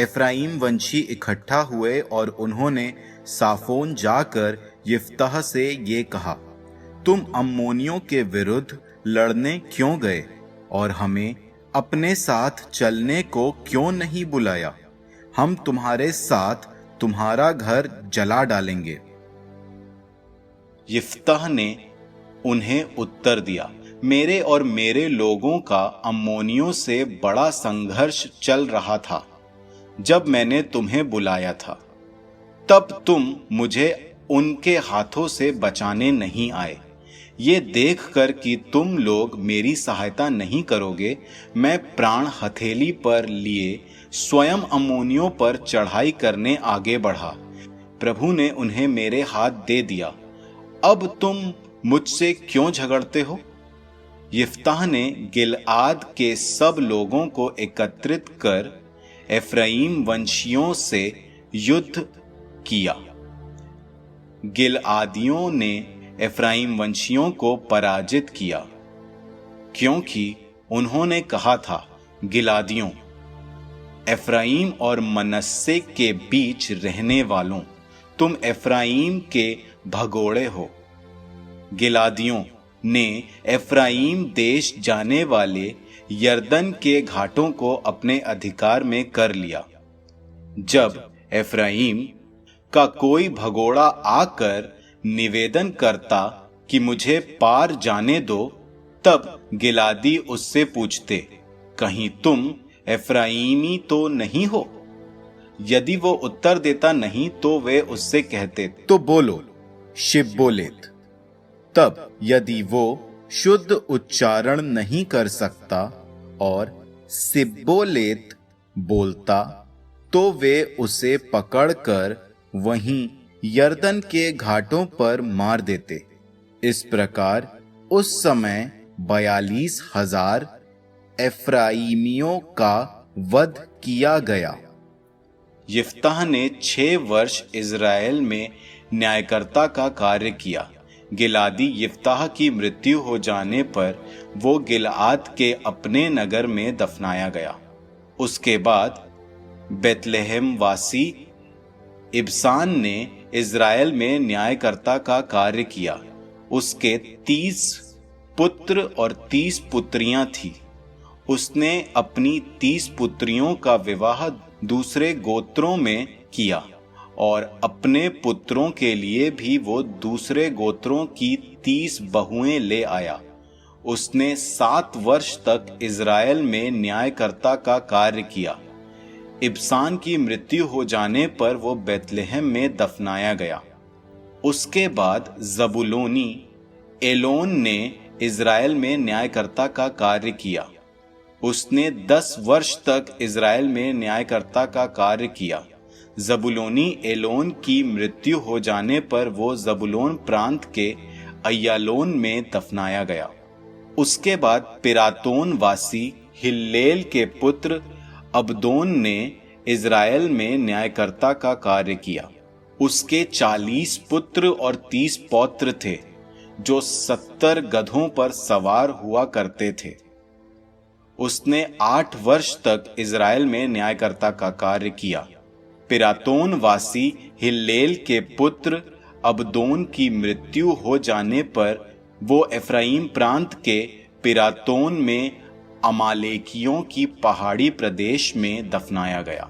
Ephraim वंशी इकट्ठा हुए और उन्होंने साफोन जाकर यिफ्तह से ये कहा, तुम अम्मोनियों के विरुद्ध लड़ने क्यों गए और हमें अपने साथ चलने को क्यों नहीं बुलाया? हम तुम्हारे साथ तुम्हारा घर जला डालेंगे। यिफ्तह ने उन्हें उत्तर दिया, मेरे और मेरे लोगों का अम्मोनियों से बड़ा संघर्ष चल रहा था। जब मैंने तुम्हें बुलाया था तब तुम मुझे उनके हाथों से बचाने नहीं आए। ये देखकर कि तुम लोग मेरी सहायता नहीं करोगे, मैं प्राण हथेली पर लिए स्वयं अम्मोनियों पर चढ़ाई करने आगे बढ़ा। प्रभु ने उन्हें मेरे हाथ दे दिया। अब तुम मुझसे क्यों झगड़ते हो? यिफ्तह ने गिलआद के सब लोगों को एकत्रित कर एफ्राइम वंशियों से युद्ध किया। गिलआदियों ने एफ्राइम वंशियों को पराजित किया, क्योंकि उन्होंने कहा था, गिलादियों, एफ्राइम और मनस्से के बीच रहने वालों, तुम एफ्राइम के भगोड़े हो। गिलादियों ने एफ्राइम देश जाने वाले यरदन के घाटों को अपने अधिकार में कर लिया। जब एफ्राइम का कोई भगोड़ा आकर निवेदन करता कि मुझे पार जाने दो, तब गिलादी उससे पूछते, कहीं तुम एफ्राइमी तो नहीं हो? यदि वो उत्तर देता नहीं तो वे उससे कहते, तो बोलो शिब्बोलेत। तब यदि वो शुद्ध उच्चारण नहीं कर सकता और सिब्बोलेत बोलता, तो वे उसे पकड़कर वहीं यरदन के घाटों पर मार देते। इस प्रकार उस समय 42,000 एफ्राइमियों का वध किया गया। यिफ्तह ने 6 वर्ष इज़राइल में न्यायकर्ता का कार्य किया। गिलादी यिफ्तह की मृत्यु हो जाने पर वो गिलआद के अपने नगर में दफनाया गया। उसके बाद बेतलेहम वासी इब्सान ने इज़राइल में न्यायकर्ता का कार्य किया। उसके 30 पुत्र और 30 पुत्रियां थीं। उसने अपनी 30 पुत्रियों का विवाह दूसरे गोत्रों में किया और अपने पुत्रों के लिए भी वो दूसरे गोत्रों की 30 बहुएं ले आया। उसने 7 वर्ष तक इज़राइल में न्यायकर्ता का कार्य किया। इब्सान की मृत्यु हो जाने पर वो बेतलेहम में दफनाया गया। उसके बाद जबुलोनी एलोन ने इज़राइल में न्यायकर्ता का कार्य किया। उसने 10 वर्ष तक इज़राइल में न्यायकर्ता का कार्य किया। जबुलोनी एलोन की मृत्यु हो जाने पर वो जबुलोन प्रांत के अय्यालोन में दफनाया गया। उसके बाद पिरातोन वासी हिल्लेल के पुत्र अबदोन ने इज़राइल में न्यायकर्ता का कार्य किया। उसके 40 पुत्र और 30 पौत्र थे, जो 70 गधों पर सवार हुआ करते थे। उसने 8 वर्ष तक इज़राइल में न्यायकर्ता का कार्य किया। पिरातोन वासी हिल्लेल के पुत्र अबदोन की मृत्यु हो जाने पर वो एफ्राइम प्रांत के पिरातोन में अमालेकियों की पहाड़ी प्रदेश में दफनाया गया।